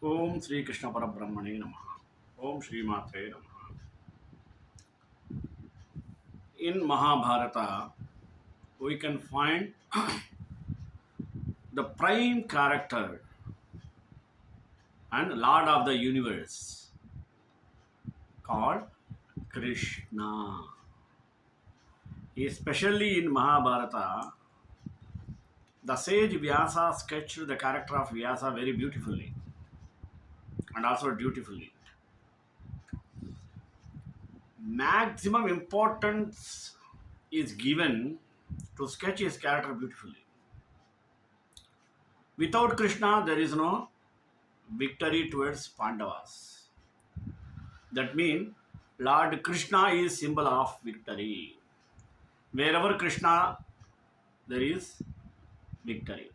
Om Sri Krishna Parabrahmane Namaha. Om Sri Matre Namaha. In Mahabharata, we can find the prime character and Lord of the universe called Krishna. Especially in Mahabharata, the sage Vyasa sketched the character of Vyasa very beautifully and also dutifully. Maximum importance is given to sketch his character beautifully. Without Krishna, there is no victory towards Pandavas. That means Lord Krishna is symbol of victory. Wherever Krishna, there is victory.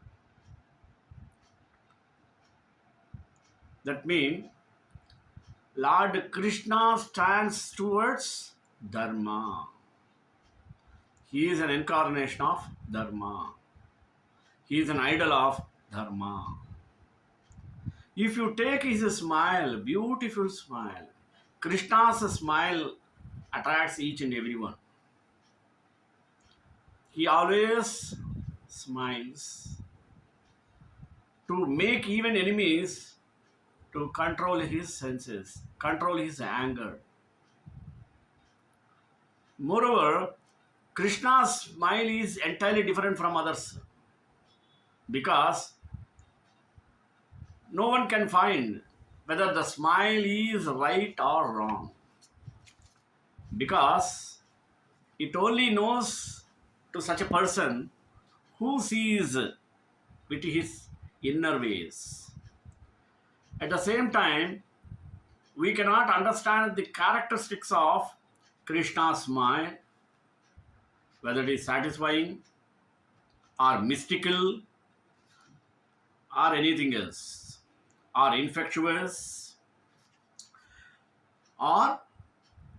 That means Lord Krishna stands towards Dharma. He is an incarnation of Dharma. He is an idol of Dharma. If you take his smile, beautiful smile, Krishna's smile attracts each and everyone. He always smiles to make even enemies to control his senses, control his anger. Moreover, Krishna's smile is entirely different from others because no one can find whether the smile is right or wrong because it only knows to such a person who sees with his inner ways. At the same time, we cannot understand the characteristics of Krishna's smile, whether it is satisfying or mystical or anything else, or infectious or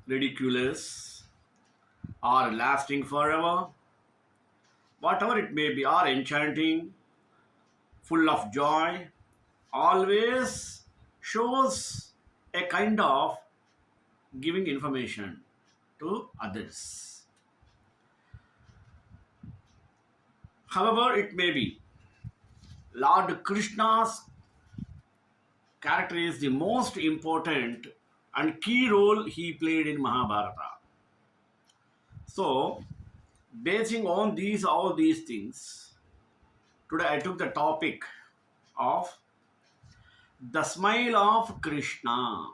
ridiculous or lasting forever, whatever it may be, or enchanting, full of joy, always shows a kind of giving information to others. However, it may be, Lord Krishna's character is the most important and key role he played in Mahabharata. So, basing on all these things, today I took the topic of the smile of Krishna.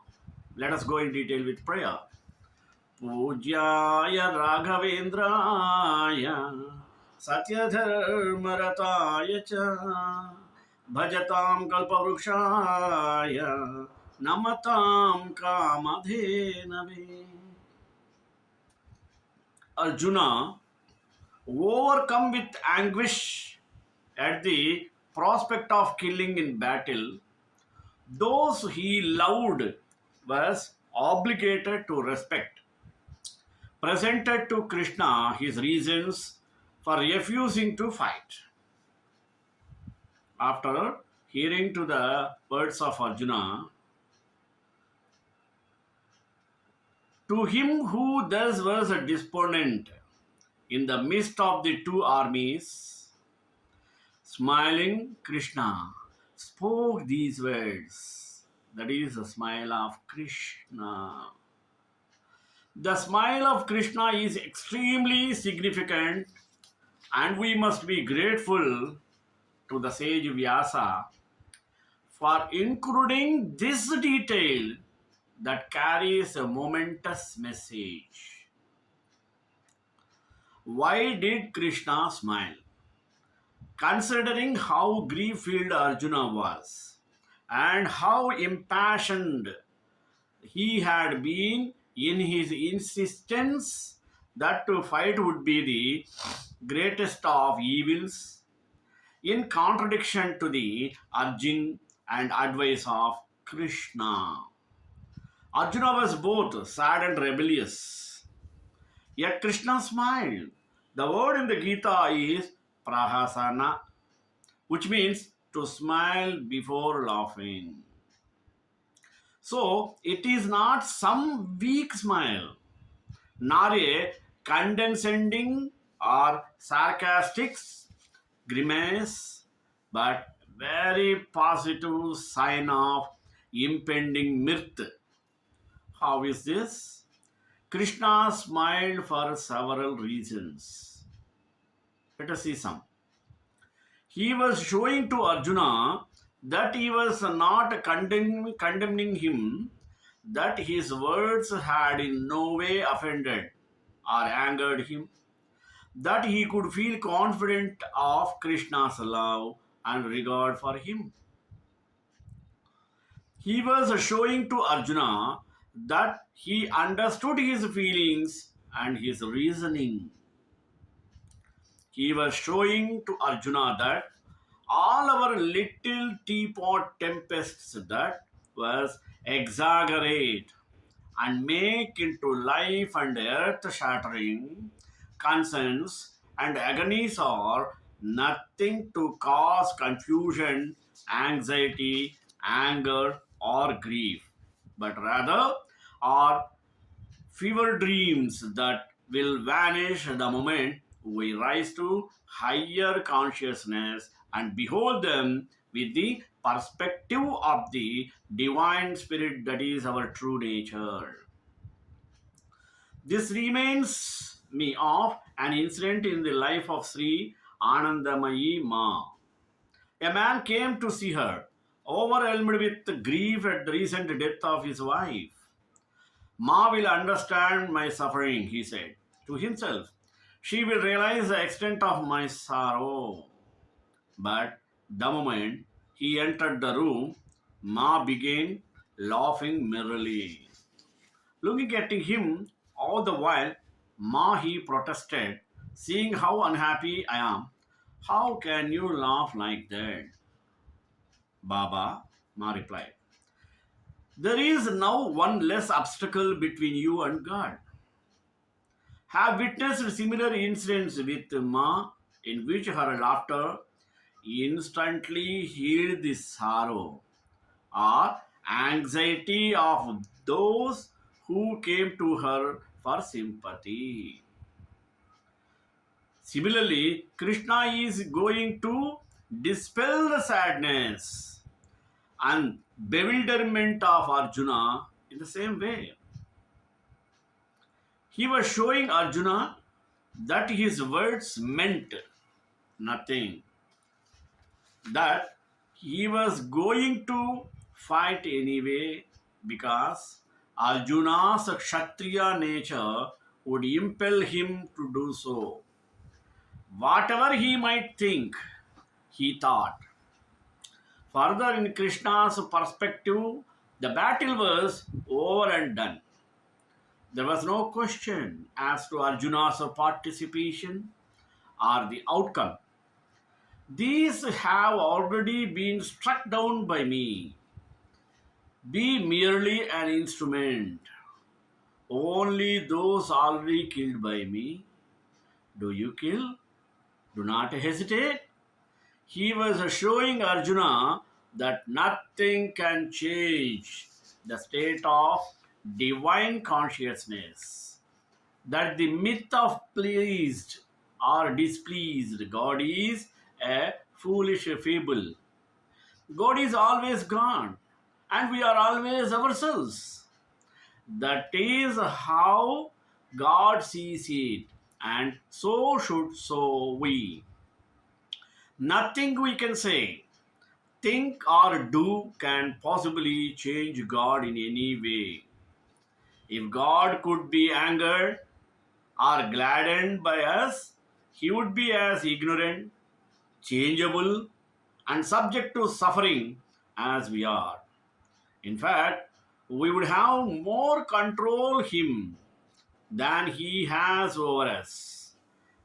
Let us go in detail with prayer. Pujyaya Raghavendraya Satyadharmarataya cha Bhajatam Kalpavrukshaya Namatam Kamadhenave. Arjuna, overcome with anguish at the prospect of killing in battle, those he loved was obligated to respect, presented to Krishna his reasons for refusing to fight. After hearing to the words of Arjuna, to him who thus was a despondent in the midst of the two armies, smiling Krishna spoke these words. That is the smile of Krishna. The smile of Krishna is extremely significant, and we must be grateful to the sage Vyasa for including this detail that carries a momentous message. Why did Krishna smile? Considering how grief-filled Arjuna was and how impassioned he had been in his insistence that to fight would be the greatest of evils, in contradiction to the urging and advice of Krishna. Arjuna was both sad and rebellious. Yet Krishna smiled. The word in the Gita is prahasana, which means to smile before laughing. So it is not some weak smile, nor a condescending or sarcastic grimace, but very positive sign of impending mirth. How is this? Krishna smiled for several reasons. Let us see some. He was showing to Arjuna that he was not condemning him, that his words had in no way offended or angered him, that he could feel confident of Krishna's love and regard for him. He was showing to Arjuna that he understood his feelings and his reasoning. He was showing to Arjuna that all our little teapot tempests that was exaggerate and make into life and earth shattering concerns and agonies are nothing to cause confusion, anxiety, anger, or grief, but rather are fever dreams that will vanish the moment we rise to higher consciousness and behold them with the perspective of the divine spirit that is our true nature. This reminds me of an incident in the life of Sri Anandamayi Ma. A man came to see her, overwhelmed with grief at the recent death of his wife. Ma will understand my suffering, he said to himself. She will realize the extent of my sorrow. But the moment he entered the room, Ma began laughing merrily. Looking at him all the while, Ma he protested, seeing how unhappy I am. How can you laugh like that? Baba, Ma replied. There is now one less obstacle between you and God. Have witnessed similar incidents with Ma in which her laughter instantly healed the sorrow or anxiety of those who came to her for sympathy. Similarly, Krishna is going to dispel the sadness and bewilderment of Arjuna in the same way. He was showing Arjuna that his words meant nothing, that he was going to fight anyway because Arjuna's Kshatriya nature would impel him to do so. Whatever he might think, he thought. Further, in Krishna's perspective, the battle was over and done. There was no question as to Arjuna's participation or the outcome. These have already been struck down by me. Be merely an instrument. Only those already killed by me. Do you kill? Do not hesitate. He was showing Arjuna that nothing can change the state of divine consciousness. That the myth of pleased or displeased God is a foolish fable. God is always God, and we are always ourselves. That is how God sees it, and so should so we. Nothing we can say, think, or do can possibly change God in any way. If God could be angered or gladdened by us, he would be as ignorant, changeable, and subject to suffering as we are. In fact, we would have more control him than he has over us,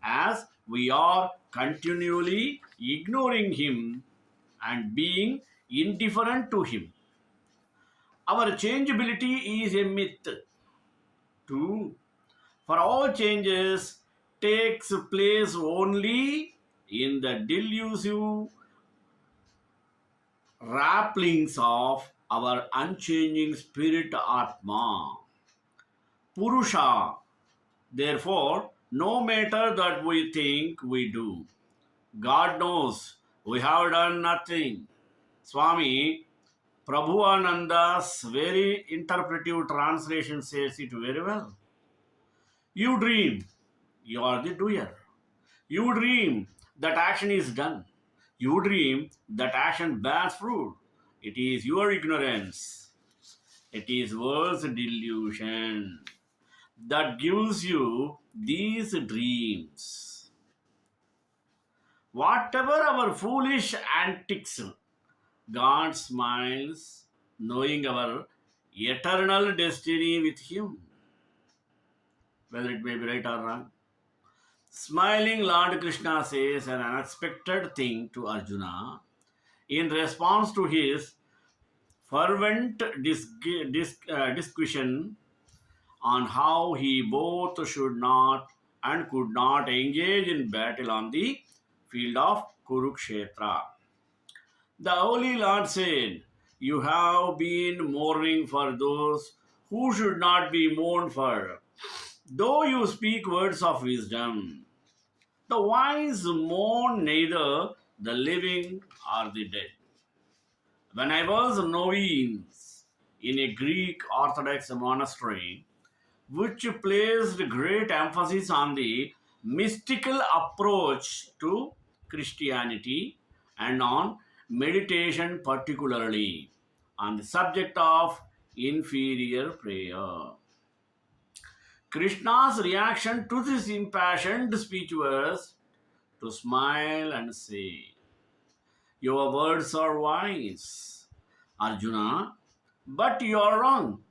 as we are continually ignoring him and being indifferent to him. Our changeability is a myth too. For all changes takes place only in the delusive wrappings of our unchanging spirit Atma, Purusha. Therefore, no matter that we think we do, God knows we have done nothing. Swami Prabhuananda's very interpretive translation says it very well. You dream, you are the doer. You dream that action is done. You dream that action bears fruit. It is your ignorance. It is world's delusion that gives you these dreams. Whatever our foolish antics, God smiles, knowing our eternal destiny with Him, whether it may be right or wrong. Smiling Lord Krishna says an unexpected thing to Arjuna in response to his fervent discussion on how he both should not and could not engage in battle on the field of Kurukshetra. The Holy Lord said, "You have been mourning for those who should not be mourned for, though you speak words of wisdom. The wise mourn neither the living or the dead." When I was novice in a Greek Orthodox monastery, which placed great emphasis on the mystical approach to Christianity and on meditation, particularly on the subject of inferior prayer. Krishna's reaction to this impassioned speech was to smile and say, "Your words are wise, Arjuna, but you are wrong."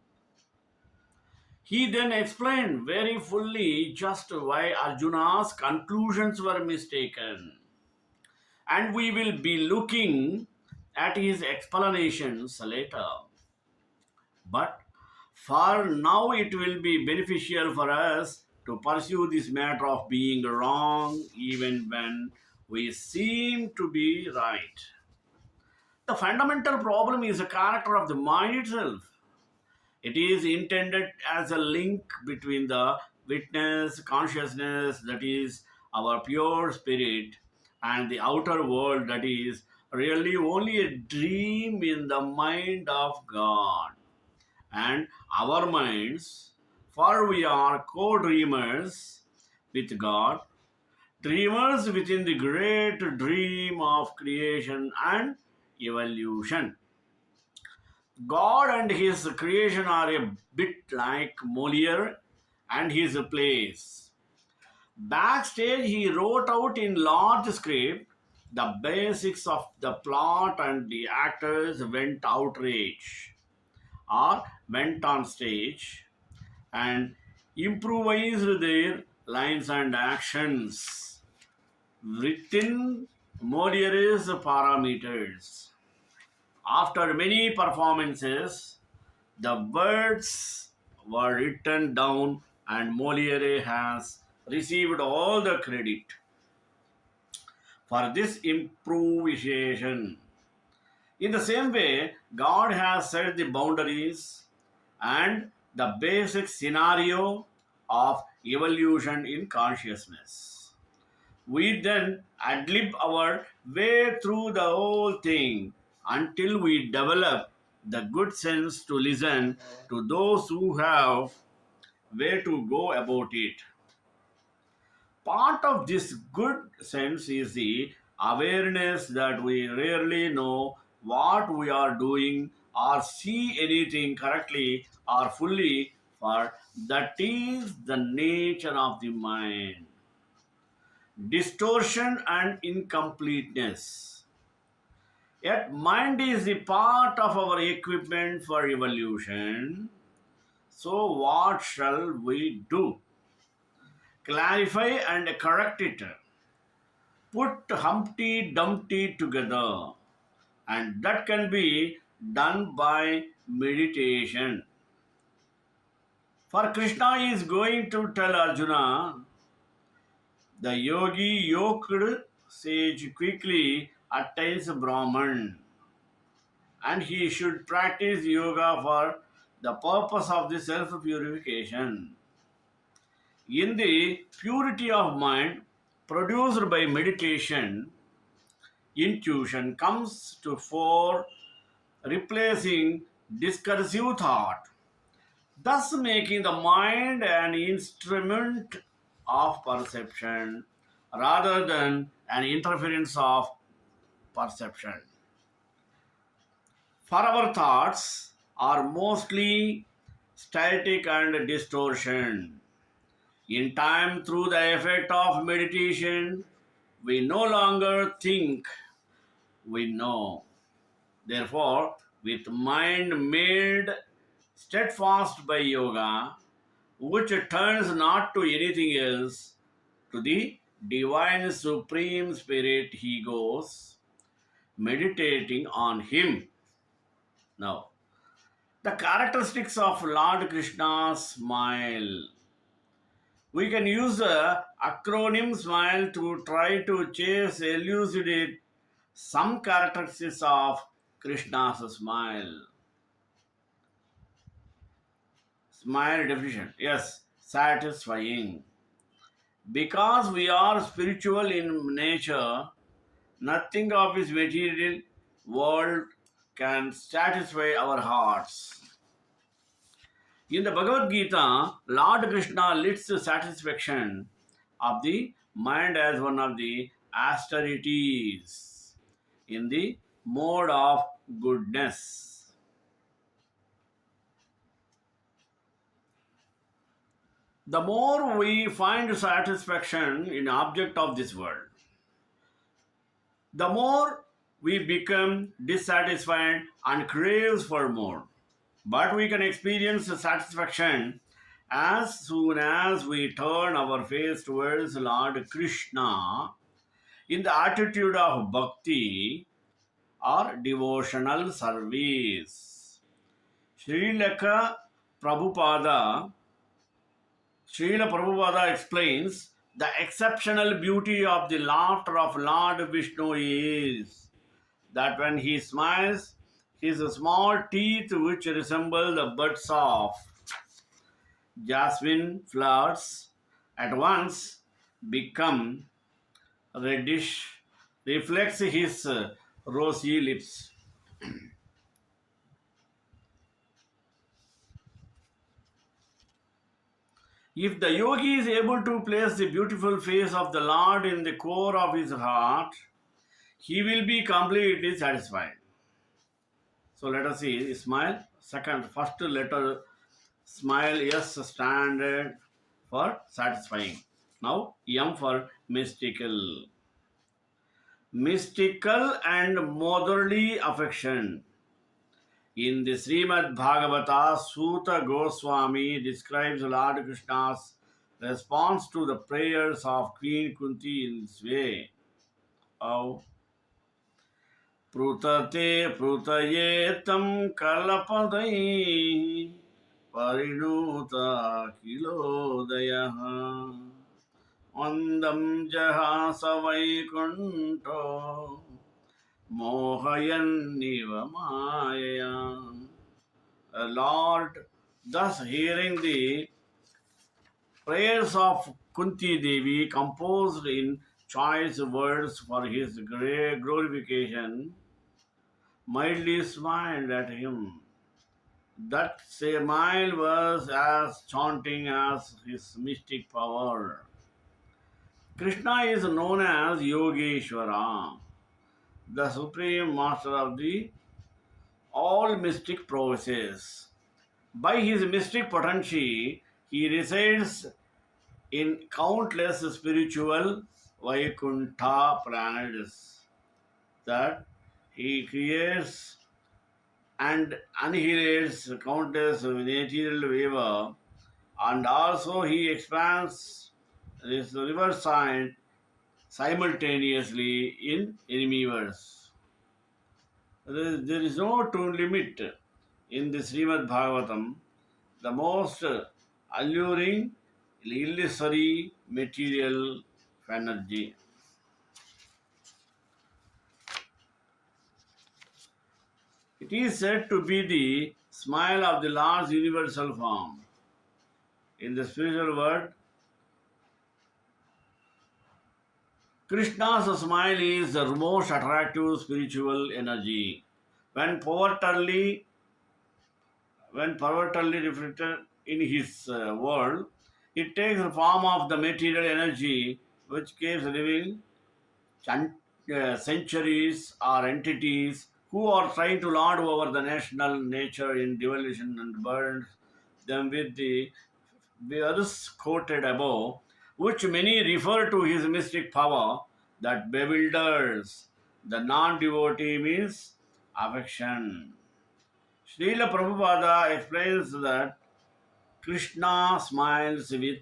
He then explained very fully just why Arjuna's conclusions were mistaken. And we will be looking at his explanations later. But for now, it will be beneficial for us to pursue this matter of being wrong even when we seem to be right. The fundamental problem is the character of the mind itself. It is intended as a link between the witness consciousness, that is our pure spirit, and the outer world, that is really only a dream in the mind of God and our minds, for we are co dreamers with God, dreamers within the great dream of creation and evolution. God and his creation are a bit like Moliere and his plays. Backstage, he wrote out in large script the basics of the plot, and the actors went outrage or went on stage and improvised their lines and actions within Moliere's parameters. After many performances, the words were written down, and Moliere has received all the credit for this improvisation. In the same way, God has set the boundaries and the basic scenario of evolution in consciousness. We then adlib our way through the whole thing until we develop the good sense to listen to those who have way to go about it. Part of this good sense is the awareness that we rarely know what we are doing or see anything correctly or fully, for that is the nature of the mind. Distortion and incompleteness. Yet, mind is the part of our equipment for evolution. So, what shall we do? Clarify and correct it. Put Humpty Dumpty together, and that can be done by meditation. For Krishna is going to tell Arjuna, the yogi yoked sage quickly attains Brahman. and he should practice yoga for the purpose of the self purification. In the purity of mind produced by meditation, intuition comes to fore, replacing discursive thought, thus making the mind an instrument of perception rather than an interference of perception. For our thoughts are mostly static and distortion. In time, through the effect of meditation, we no longer think, we know. Therefore, with mind made steadfast by yoga, which turns not to anything else, to the divine supreme spirit, he goes, meditating on him. Now, the characteristics of Lord Krishna's smile. We can use the acronym SMILE to try to chase, elucidate some characteristics of Krishna's smile. Smile definition. Yes, satisfying. Because we are spiritual in nature, nothing of this material world can satisfy our hearts. In the Bhagavad Gita, Lord Krishna lists the satisfaction of the mind as one of the austerities in the mode of goodness. The more we find satisfaction in object of this world, the more we become dissatisfied and craves for more. But we can experience satisfaction as soon as we turn our face towards Lord Krishna in the attitude of bhakti or devotional service. Srila Prabhupada, Srila Prabhupada explains the exceptional beauty of the laughter of Lord Vishnu is that when he smiles, his small teeth, which resemble the buds of jasmine flowers, at once become reddish, reflects his rosy lips. If the yogi is able to place the beautiful face of the Lord in the core of his heart, he will be completely satisfied. So let us see smile. Second, first letter smile, yes, standard for satisfying. Now M for mystical. Mystical and motherly affection. In the Srimad Bhagavata, Suta Goswami describes Lord Krishna's response to the prayers of Queen Kunti in this way. How? Prutate prutaye tam kalapadai parinuta kilodaya andam jahasa vaikunto mohayanniva maya. Lord, thus hearing the prayers of Kunti Devi composed in choice words for his great glorification, mildly smiled at him. That smile was as chanting as his mystic power. Krishna is known as Yogeshwara, the supreme master of the all mystic prowesses. By his mystic potency, he resides in countless spiritual Vaikuntha planets that he creates and annihilates countless material waver, and also he expands this riverside simultaneously in enemy-verse. There is no to limit in the Srimad Bhagavatam, the most alluring, illusory material of energy. It is said to be the smile of the Lord's universal form. In the spiritual world, Krishna's smile is the most attractive spiritual energy. When poverty, when poverty reflected in his world, it takes the form of the material energy which keeps living centuries or entities who are trying to lord over the national nature in devolution and burns them with the others quoted above, which many refer to his mystic power that bewilders the non-devotee means affection. Srila Prabhupada explains that Krishna smiles with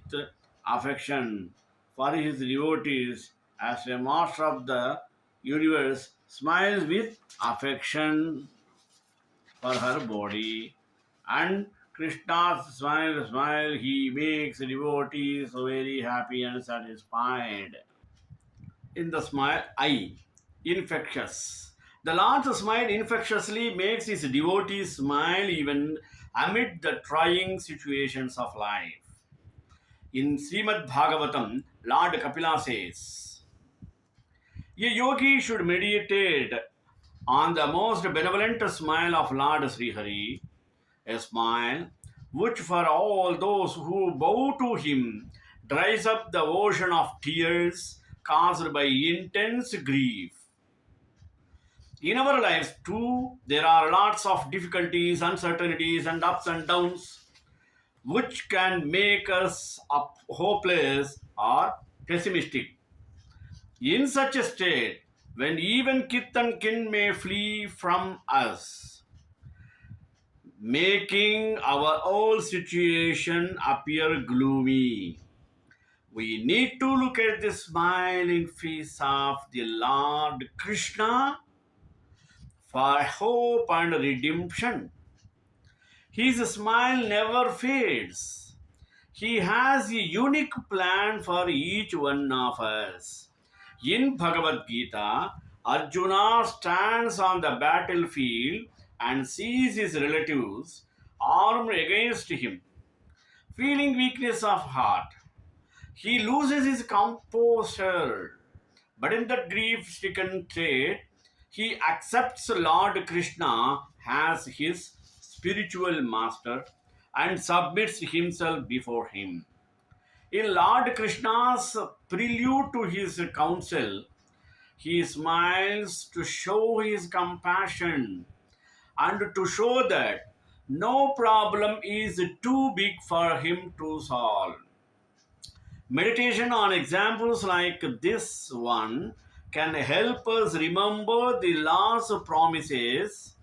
affection for his devotees as a master of the universe smiles with affection for her body. And Krishna's smile, he makes devotees very happy and satisfied. In the smile, I, infectious. The Lord's smile infectiously makes his devotees smile even amid the trying situations of life. In Srimad Bhagavatam, Lord Kapila says, a yogi should meditate on the most benevolent smile of Lord Srihari, a smile which for all those who bow to him dries up the ocean of tears caused by intense grief. In our lives too, there are lots of difficulties, uncertainties, and ups and downs which can make us up hopeless or pessimistic. In such a state, when even kith and kin may flee from us, making our whole situation appear gloomy, we need to look at the smiling face of the Lord Krishna for hope and redemption. His smile never fades. He has a unique plan for each one of us. In Bhagavad Gita, Arjuna stands on the battlefield and sees his relatives armed against him. Feeling weakness of heart, he loses his composure. But in that grief stricken state, he accepts Lord Krishna as his spiritual master and submits himself before him. In Lord Krishna's prelude to his counsel, he smiles to show his compassion and to show that no problem is too big for him to solve. Meditation on examples like this one can help us remember the Lord's promises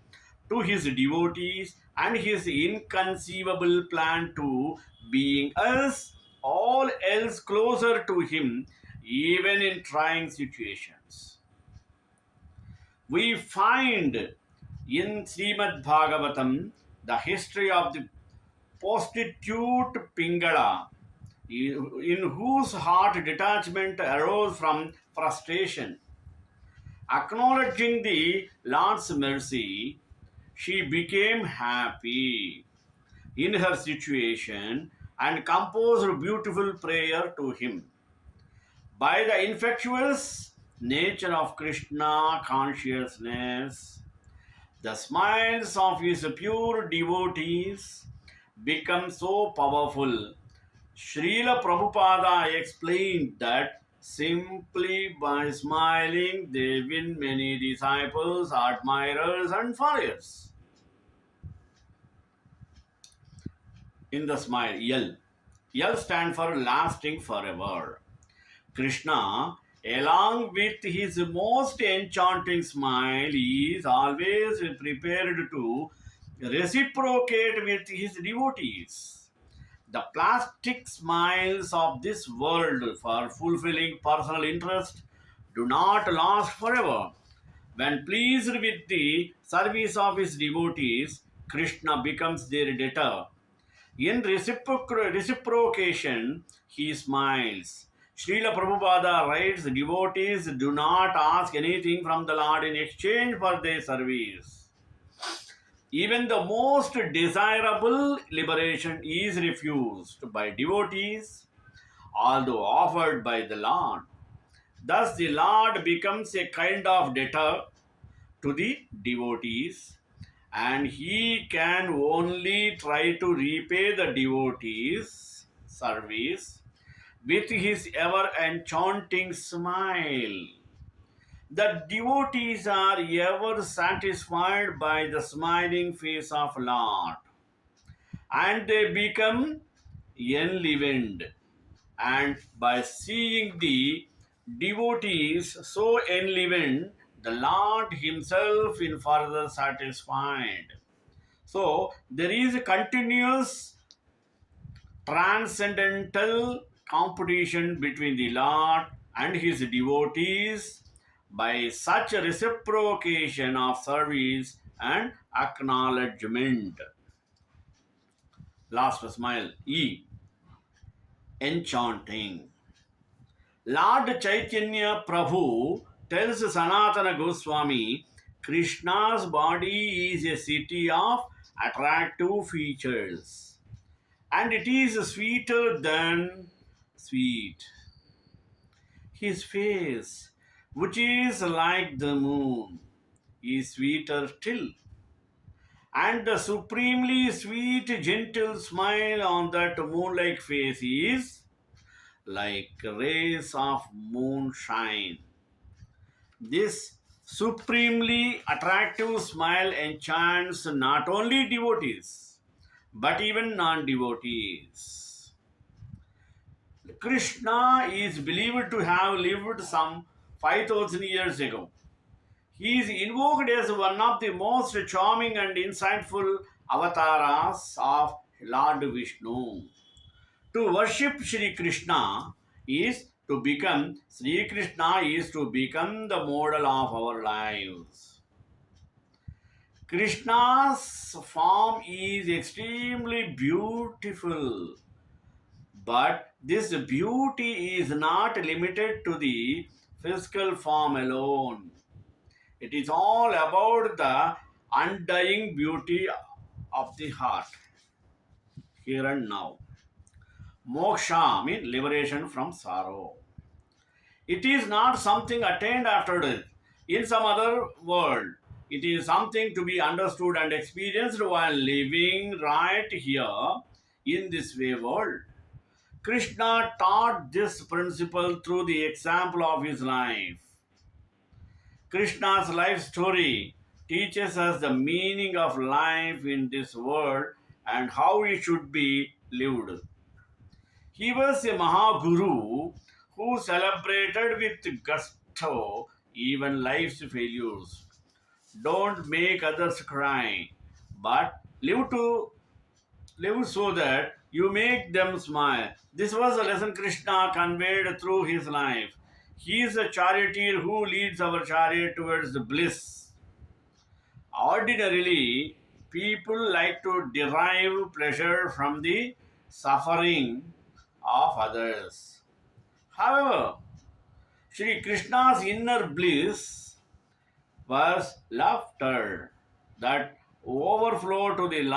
to his devotees and his inconceivable plan to being us all else closer to him even in trying situations. We find in Srimad Bhagavatam the history of the prostitute Pingala, in whose heart detachment arose from frustration. Acknowledging the Lord's mercy, she became happy in her situation and composed a beautiful prayer to him. By the infectious nature of Krishna consciousness, the smiles of his pure devotees become so powerful. Srila Prabhupada explained that simply by smiling they win many disciples, admirers, and followers. In the smile, L. L stands for lasting forever. Krishna, along with his most enchanting smile, is always prepared to reciprocate with his devotees. The plastic smiles of this world for fulfilling personal interest do not last forever. When pleased with the service of his devotees, Krishna becomes their debtor. In reciprocation, he smiles. Srila Prabhupada writes, devotees do not ask anything from the Lord in exchange for their service. Even the most desirable liberation is refused by devotees, although offered by the Lord. Thus, the Lord becomes a kind of debtor to the devotees, and he can only try to repay the devotees' service with his ever enchanting smile. The devotees are ever satisfied by the smiling face of Lord, and they become enlivened. And by seeing the devotees so enlivened, the Lord Himself is further satisfied. So there is a continuous transcendental competition between the Lord and His devotees by such a reciprocation of service and acknowledgement. Last smile E. Enchanting. Lord Chaitanya Prabhu tells Sanatana Goswami Krishna's body is a city of attractive features, and it is sweeter than sweet. His face, which is like the moon, is sweeter still, and the supremely sweet, gentle smile on that moon-like face is like rays of moonshine. This supremely attractive smile enchants not only devotees but even non devotees. Krishna is believed to have lived some 5000 years ago. He is invoked as one of the most charming and insightful avatars of Lord Vishnu. To worship Sri Krishna is to become Sri Krishna is to become the model of our lives. Krishna's form is extremely beautiful, but this beauty is not limited to the physical form alone. It is all about the undying beauty of the heart, here and now. Moksha means liberation from sorrow. It is not something attained after death in some other world. It is something to be understood and experienced while living right here in this way world. Krishna taught this principle through the example of his life. Krishna's life story teaches us the meaning of life in this world and how it should be lived. He was a Mahaguru who celebrated with gusto even life's failures. Don't make others cry, but live so that you make them smile. This was a lesson Krishna conveyed through his life. He is a charioteer who leads our chariot towards the bliss. Ordinarily, people like to derive pleasure from the suffering of others. However, Sri Krishna's inner bliss was laughter that overflowed to the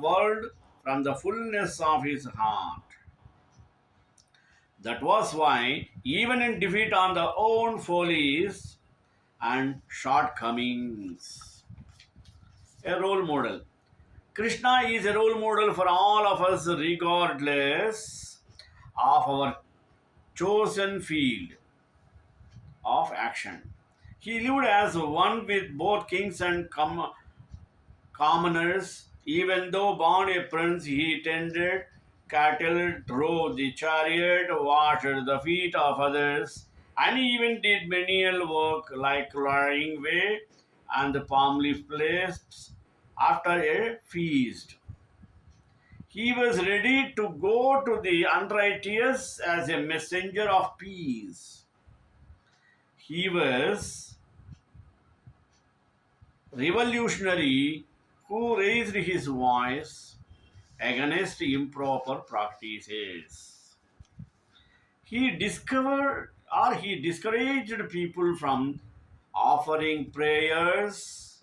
world from the fullness of his heart. That was why, even in defeat on the own follies and shortcomings, a role model. Krishna is a role model for all of us, regardless of our chosen field of action. He lived as one with both kings and commoners. Even though born a prince, he tended cattle, drove the chariot, washed the feet of others, and even did menial work like clearing way and the palm leaf plates after a feast. He was ready to go to the unrighteous as a messenger of peace. He was revolutionary who raised his voice against improper practices. He discouraged people from offering prayers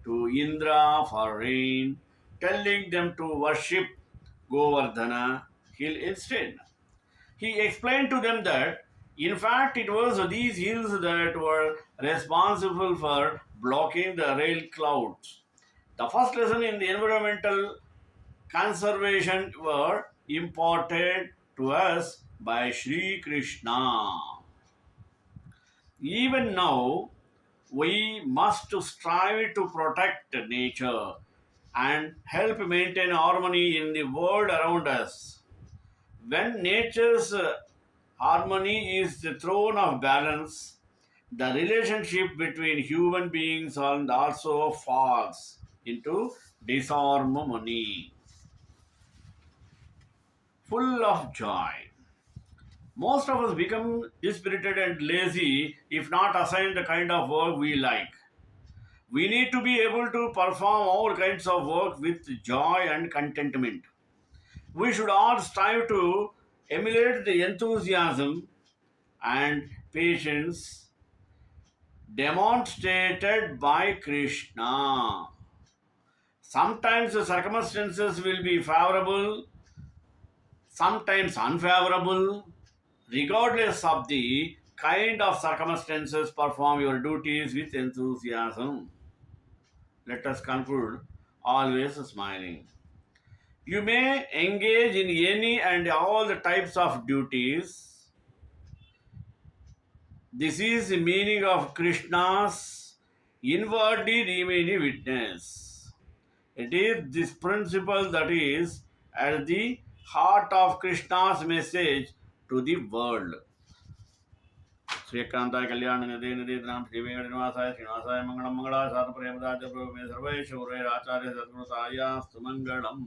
to Indra for rain, telling them to worship Govardhana hill instead. He explained to them that, in fact, it was these hills that were responsible for blocking the rain clouds. The first lesson in the environmental conservation were imparted to us by Sri Krishna. Even now, we must strive to protect nature and help maintain harmony in the world around us. When nature's harmony is the throne of balance, the relationship between human beings and also falls into disharmony, full of joy. Most of us become dispirited and lazy if not assigned the kind of work we like. We need to be able to perform all kinds of work with joy and contentment. We should all strive to emulate the enthusiasm and patience demonstrated by Krishna. Sometimes the circumstances will be favorable, sometimes unfavorable. Regardless of the kind of circumstances, perform your duties with enthusiasm. Let us conclude always smiling. You may engage in any and all the types of duties. This is the meaning of Krishna's inwardly remaining witness. It is this principle that is at the heart of Krishna's message to the world. श्रीकांताय कल्याण निधे निधे नाम श्री वेंकटनिवासाय श्रीनिवासाय मंगलम मंगला सात प्रेमदाय प्रभु में सर्वैश्वर्य आचार्य सद्गुरु सायास्तु मंगलम.